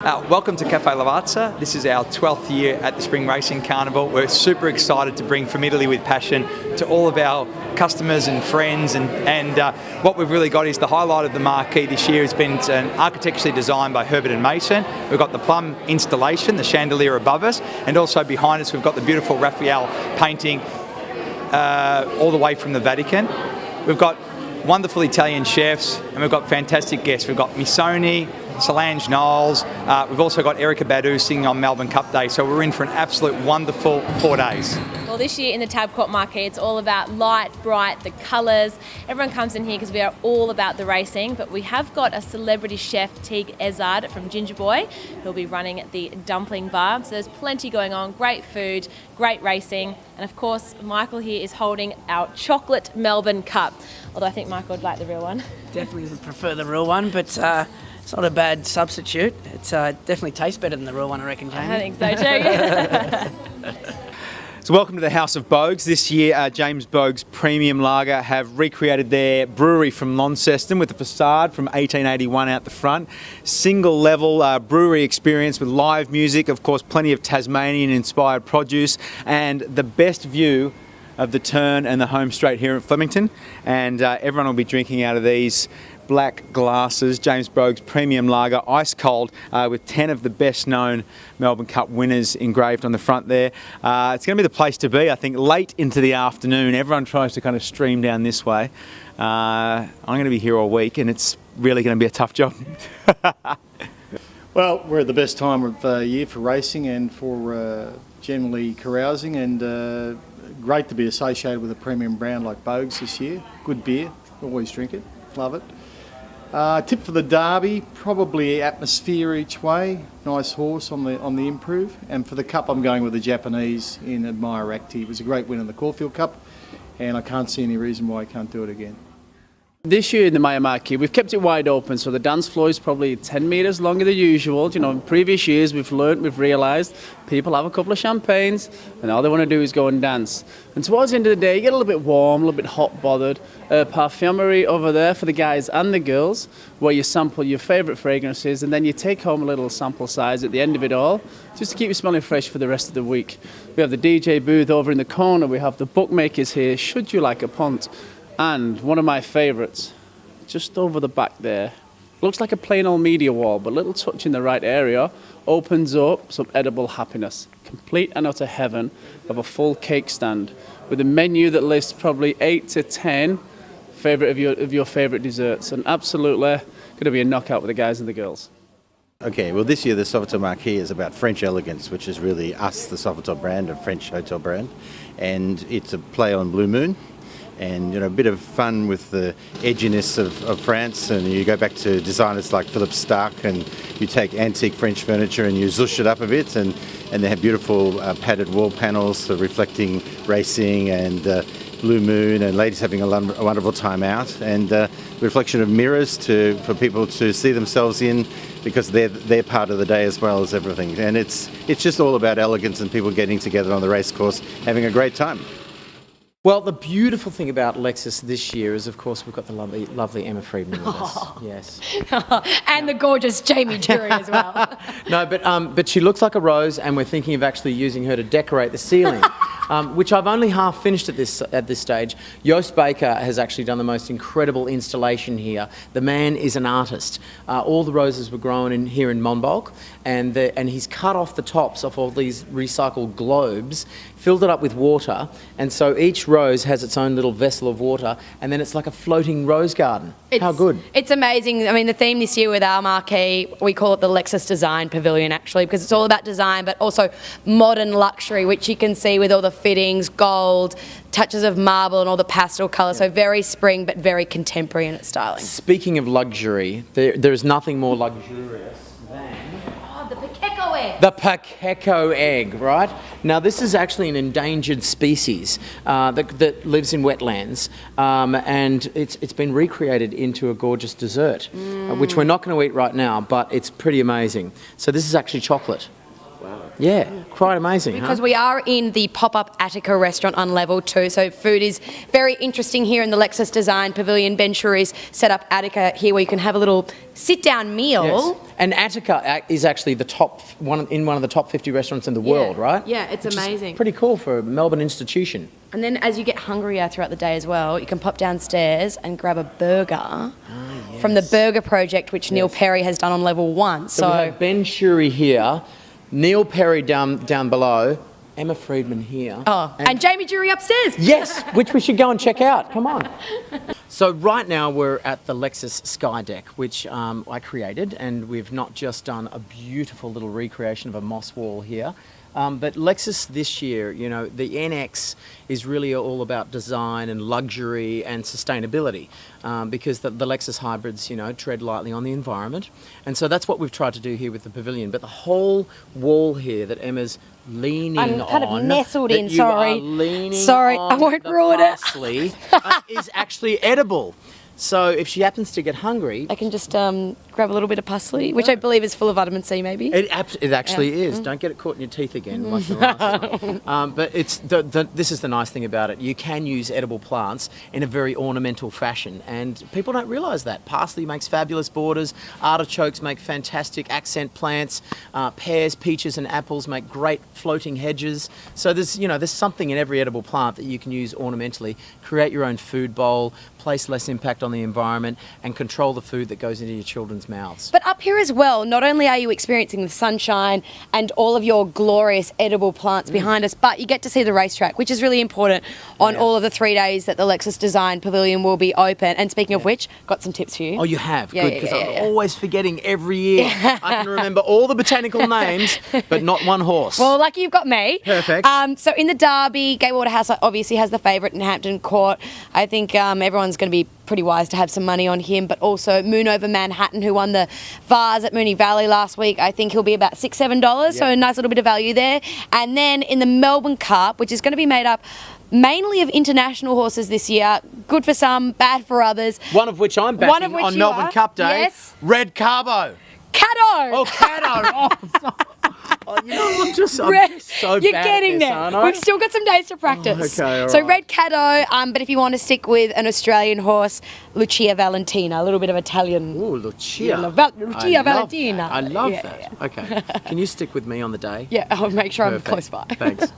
Welcome to Cafe Lavazza. This is our 12th year at the Spring Racing Carnival. We're super excited to bring From Italy with Passion to all of our customers and friends, and what we've really got is the highlight of the marquee this year has been architecturally designed by Herbert and Mason. We've got the plum installation, the chandelier above us, and also behind us we've got the beautiful Raphael painting all the way from the Vatican. We've got wonderful Italian chefs, and we've got fantastic guests. We've got Missoni, Solange Knowles, we've also got Erica Badu singing on Melbourne Cup Day, so we're in for an absolute wonderful 4 days. Well, this year in the Tabcorp Marquee, it's all about light, bright, the colours. Everyone comes in here because we are all about the racing, but we have got a celebrity chef, Teague Ezard from Ginger Boy, who'll be running the dumpling bar. So there's plenty going on, great food, great racing, and of course, Michael here is holding our chocolate Melbourne Cup, although I think Michael would like the real one. Definitely would prefer the real one, but it's not a bad substitute. It definitely tastes better than the real one, I reckon, Jamie. I think so too. So welcome to the House of Bogues. This year, James Bogues Premium Lager have recreated their brewery from Launceston with the facade from 1881 out the front. Single level brewery experience with live music, of course, plenty of Tasmanian inspired produce, and the best view of the turn and the home straight here at Flemington. And everyone will be drinking out of these black glasses, James Bogues Premium Lager, ice cold, with 10 of the best known Melbourne Cup winners engraved on the front there. It's going to be the place to be, I think, late into the afternoon. Everyone tries to kind of stream down this way. I'm going to be here all week, and it's really going to be a tough job. Well, we're at the best time of year for racing and for generally carousing, and great to be associated with a premium brand like Bogues this year. Good beer, always drink it, love it. Tip for the Derby, probably atmosphere each way. Nice horse on the improve. And for the Cup, I'm going with the Japanese in Admire Acti. It was a great win in the Caulfield Cup, and I can't see any reason why I can't do it again. This year in the Maya Marquee, we've kept it wide open, so the dance floor is probably 10 metres longer than usual. You know, in previous years we've realised people have a couple of champagnes and all they want to do is go and dance. And towards the end of the day, you get a little bit warm, a little bit hot bothered. Parfumery over there for the guys and the girls, where you sample your favourite fragrances and then you take home a little sample size at the end of it all, just to keep you smelling fresh for the rest of the week. We have the DJ booth over in the corner, we have the bookmakers here, should you like a punt. And one of my favourites, just over the back there, looks like a plain old media wall, but a little touch in the right area opens up some edible happiness. Complete and utter heaven of a full cake stand with a menu that lists probably 8 to 10 favourite of your favourite desserts, and absolutely going to be a knockout with the guys and the girls. Okay, well this year the Sofitel Marquee is about French elegance, which is really us, the Sofitel brand, a French hotel brand, and it's a play on Blue Moon. And you know, a bit of fun with the edginess of France, and you go back to designers like Philippe Starck, and you take antique French furniture and you zhuzh it up a bit, and they have beautiful padded wall panels reflecting racing and Blue Moon, and ladies having a wonderful time out, and reflection of mirrors for people to see themselves in, because they're part of the day as well as everything. And it's just all about elegance and people getting together on the race course, having a great time. Well, the beautiful thing about Lexus this year is, of course, we've got the lovely Emma Friedman with us. Yes. And the gorgeous Jamie Drury as well. No, but she looks like a rose, and we're thinking of actually using her to decorate the ceiling, which I've only half finished at this stage. Joost Baker has actually done the most incredible installation here. The man is an artist. All the roses were grown here in Monbulk, and he's cut off the tops of all these recycled globes, filled it up with water, and so each rose has its own little vessel of water, and then it's like a floating rose garden. How good. It's amazing. I mean, the theme this year with our marquee, we call it the Lexus Design Pavilion, actually, because it's all about design, but also modern luxury, which you can see with all the fittings, gold, touches of marble and all the pastel colours. So very spring, but very contemporary in its styling. Speaking of luxury, there is nothing more luxurious than the Pakeko egg, right? Now, this is actually an endangered species that lives in wetlands, and it's been recreated into a gorgeous dessert, which we're not going to eat right now, but it's pretty amazing. So this is actually chocolate. Wow. Yeah, quite amazing, Because huh? we are in the pop-up Attica restaurant on level 2, so food is very interesting here in the Lexus Design Pavilion. Ben Shuri's set up Attica here where you can have a little sit-down meal. Yes. And Attica is actually the top one of the top 50 restaurants in the world, right? Yeah, it's Which is amazing. pretty cool for a Melbourne institution. And then as you get hungrier throughout the day as well, you can pop downstairs and grab a burger from the Burger Project, which Neil Perry has done on level 1. So we have Ben Shuri here, Neil Perry down below, Emma Friedman here. And Jamie Jury upstairs. Yes, which we should go and check out. Come on. So right now we're at the Lexus Sky Deck, which I created, and we've not just done a beautiful little recreation of a moss wall here, but Lexus this year, you know, the NX is really all about design and luxury and sustainability, because the Lexus hybrids, you know, tread lightly on the environment. And so that's what we've tried to do here with the pavilion. But the whole wall here that Emma's leaning on... I'm kind of nestled in, that you sorry. are leaning Sorry, on I won't the ruin it. parsley, is actually edible. So if she happens to get hungry... I can just grab a little bit of parsley, which I believe is full of vitamin C, maybe. It actually is. Don't get it caught in your teeth again like the last one. But it's this is the nice thing about it. You can use edible plants in a very ornamental fashion, and people don't realise that. Parsley makes fabulous borders. Artichokes make fantastic accent plants. Pears, peaches, and apples make great floating hedges. So there's something in every edible plant that you can use ornamentally. Create your own food bowl, place less impact on the environment, and control the food that goes into your children's mouths. But up here as well, not only are you experiencing the sunshine and all of your glorious edible plants behind us, but you get to see the racetrack, which is really important on all of the 3 days that the Lexus Design Pavilion will be open. And speaking of which, got some tips for you. Oh, you have? Yeah, Good, because yeah, I'm always forgetting every year. I can remember all the botanical names, but not one horse. Well, lucky you've got me. Perfect. So in the Derby, Gay Waterhouse obviously has the favourite in Hampton Court. I think everyone's going to be pretty wise to have some money on him, but also Moon Over Manhattan, who won the Vars at Moonee Valley last week. I think he'll be about $6-7, so a nice little bit of value there. And then in the Melbourne Cup, which is going to be made up mainly of international horses this year, good for some, bad for others. One of which I'm backing which on you Melbourne are. Cup Day. Yes. Red Carbo. Caddo! Oh, Caddo. You know, I'm just so You're bad getting at this, there. aren't I? We've still got some days to practice. Okay, all So right. Red Caddo, but if you want to stick with an Australian horse, Lucia Valentina, a little bit of Italian. Ooh, Lucia. Lucia Valentina. I love Yeah, that. yeah. Okay. Can you stick with me on the day? Yeah, I'll make sure Perfect. I'm close by. Thanks.